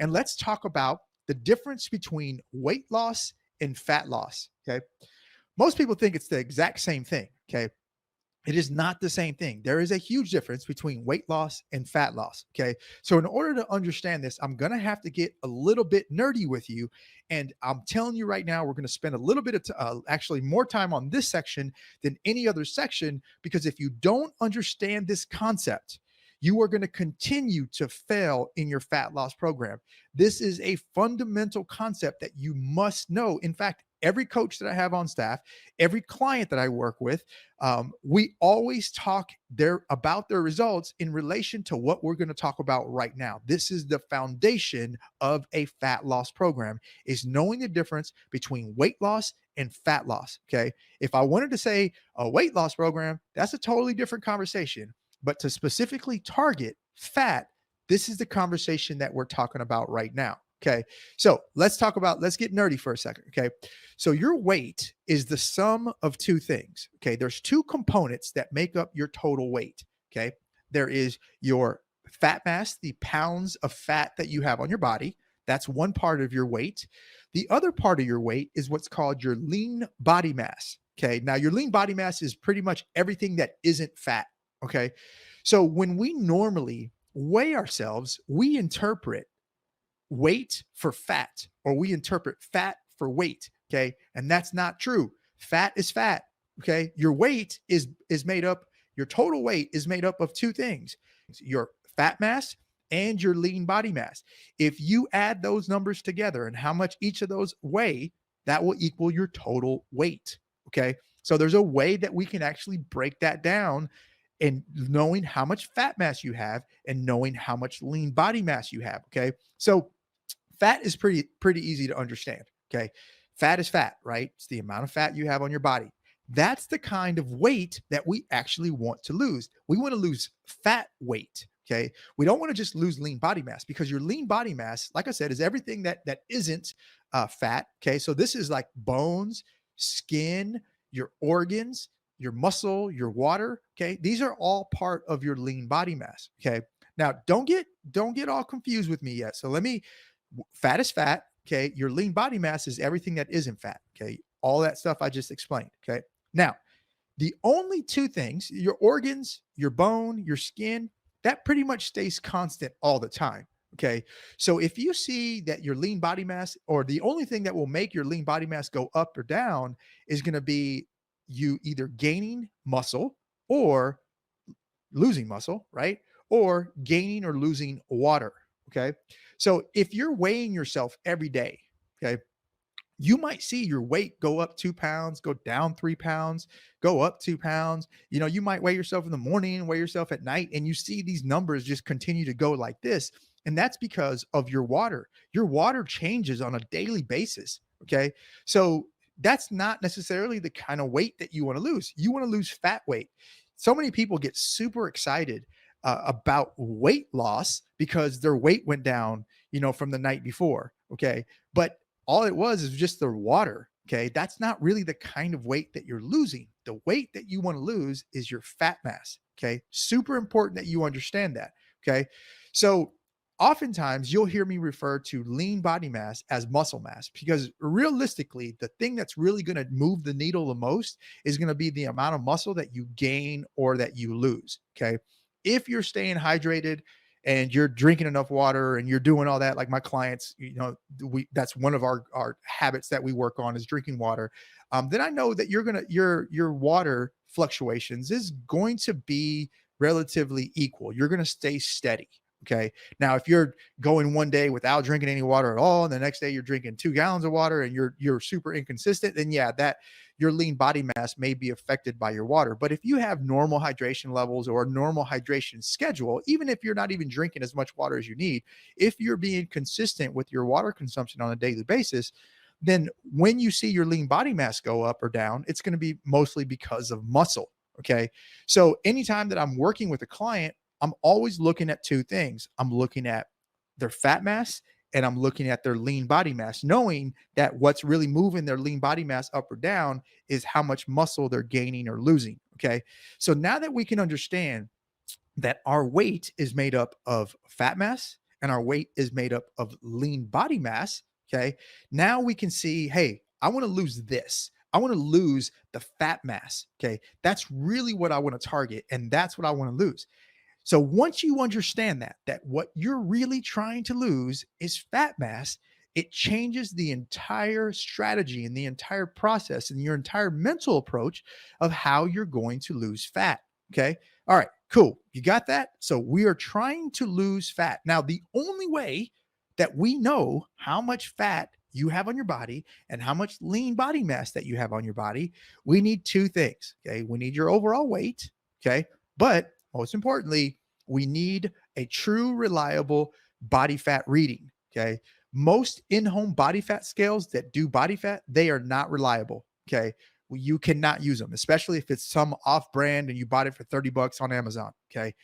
and let's talk about the difference between weight loss and fat loss. Okay. Most people think it's the exact same thing. Okay. It is not the same thing. There is a huge difference between weight loss and fat loss. Okay. So, in order to understand this, I'm going to have to get a little bit nerdy with you. And I'm telling you right now, we're going to spend a little bit of actually more time on this section than any other section, because if you don't understand this concept, you are going to continue to fail in your fat loss program. This is a fundamental concept that you must know. In fact, every coach that I have on staff, every client that I work with, we always talk about their results in relation to what we're going to talk about right now. This is the foundation of a fat loss program, is knowing the difference between weight loss and fat loss. Okay. If I wanted to say a weight loss program, that's a totally different conversation. But to specifically target fat, this is the conversation that we're talking about right now. Okay. So let's get nerdy for a second. Okay. So your weight is the sum of two things. Okay. There's two components that make up your total weight. Okay. There is your fat mass, the pounds of fat that you have on your body. That's one part of your weight. The other part of your weight is what's called your lean body mass. Okay. Now, your lean body mass is pretty much everything that isn't fat. Okay. So when we normally weigh ourselves, we interpret weight for fat, or we interpret fat for weight. Okay. And that's not true. Fat is fat. Okay. Your weight is made up, your total weight is made up of two things: your fat mass and your lean body mass. If you add those numbers together and how much each of those weigh, that will equal your total weight. Okay. So there's a way that we can actually break that down, and knowing how much fat mass you have and knowing how much lean body mass you have. Okay. So fat is pretty easy to understand. Okay. Fat is fat, right? It's the amount of fat you have on your body. That's the kind of weight that we actually want to lose. We want to lose fat weight. Okay. We don't want to just lose lean body mass, because your lean body mass, like I said, is everything that isn't fat. Okay. So this is like bones, skin, your organs, your muscle, your water. Okay. These are all part of your lean body mass. Okay. Now don't get all confused with me yet. So fat is fat. Okay. Your lean body mass is everything that isn't fat. Okay. All that stuff I just explained. Okay. Now, the only two things, your organs, your bone, your skin, that pretty much stays constant all the time. Okay. So if you see that your lean body mass, or the only thing that will make your lean body mass go up or down, is going to be you either gaining muscle or losing muscle, right? Or gaining or losing water. Okay. So if you're weighing yourself every day, okay, you might see your weight go up 2 pounds, go down 3 pounds, go up 2 pounds. You might weigh yourself in the morning, weigh yourself at night, and you see these numbers just continue to go like this. And that's because of your water. Your water changes on a daily basis. Okay. So that's not necessarily the kind of weight that you want to lose. You want to lose fat weight. So many people get super excited about weight loss because their weight went down, from the night before. Okay. But all it was is just the water. Okay. That's not really the kind of weight that you're losing. The weight that you want to lose is your fat mass. Okay. Super important that you understand that. Okay. So oftentimes you'll hear me refer to lean body mass as muscle mass, because realistically, the thing that's really going to move the needle the most is going to be the amount of muscle that you gain or that you lose. Okay. If you're staying hydrated and you're drinking enough water and you're doing all that, like my clients, that's one of our habits that we work on, is drinking water. Then I know that your water fluctuations is going to be relatively equal. You're going to stay steady. Okay. Now, if you're going one day without drinking any water at all, and the next day you're drinking 2 gallons of water and you're super inconsistent, then yeah, that your lean body mass may be affected by your water. But if you have normal hydration levels or a normal hydration schedule, even if you're not even drinking as much water as you need, if you're being consistent with your water consumption on a daily basis, then when you see your lean body mass go up or down, it's going to be mostly because of muscle. Okay. So anytime that I'm working with a client, I'm always looking at two things. I'm looking at their fat mass and I'm looking at their lean body mass, knowing that what's really moving their lean body mass up or down is how much muscle they're gaining or losing. Okay. So now that we can understand that our weight is made up of fat mass and our weight is made up of lean body mass, okay, now we can see, hey, I want to lose this. I want to lose the fat mass. Okay. That's really what I want to target. And that's what I want to lose. So once you understand that what you're really trying to lose is fat mass, it changes the entire strategy and the entire process and your entire mental approach of how you're going to lose fat. Okay. All right, cool. You got that? So we are trying to lose fat. Now, the only way that we know how much fat you have on your body and how much lean body mass that you have on your body, we need two things. Okay. We need your overall weight. Okay. But most importantly, we need a true, reliable body fat reading. Okay. Most in home body fat scales that do body fat, they are not reliable. Okay. You cannot use them, especially if it's some off brand and you bought it for $30 on Amazon. Okay.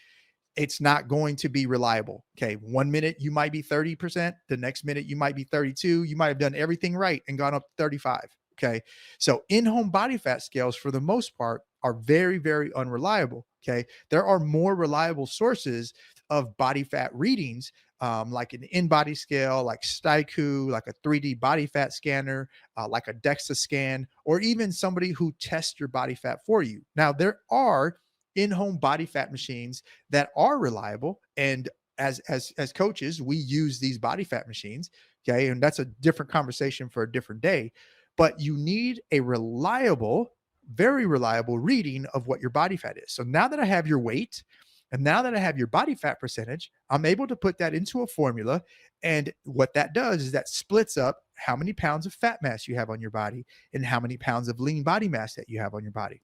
It's not going to be reliable. Okay. 1 minute you might be 30%. The next minute you might be 32. You might have done everything right and gone up to 35. Okay. So in-home body fat scales, for the most part, are very, very unreliable. Okay. There are more reliable sources of body fat readings, like an in-body scale, like Staiku, like a 3D body fat scanner, like a DEXA scan, or even somebody who tests your body fat for you. Now, there are in-home body fat machines that are reliable, and as coaches, we use these body fat machines. Okay. And that's a different conversation for a different day. But you need a reliable, very reliable reading of what your body fat is. So now that I have your weight and now that I have your body fat percentage, I'm able to put that into a formula. And what that does is that splits up how many pounds of fat mass you have on your body and how many pounds of lean body mass that you have on your body.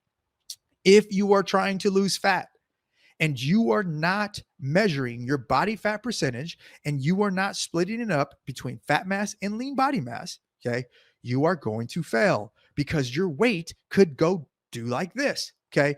If you are trying to lose fat and you are not measuring your body fat percentage and you are not splitting it up between fat mass and lean body mass, okay, you are going to fail because your weight could go do like this. Okay.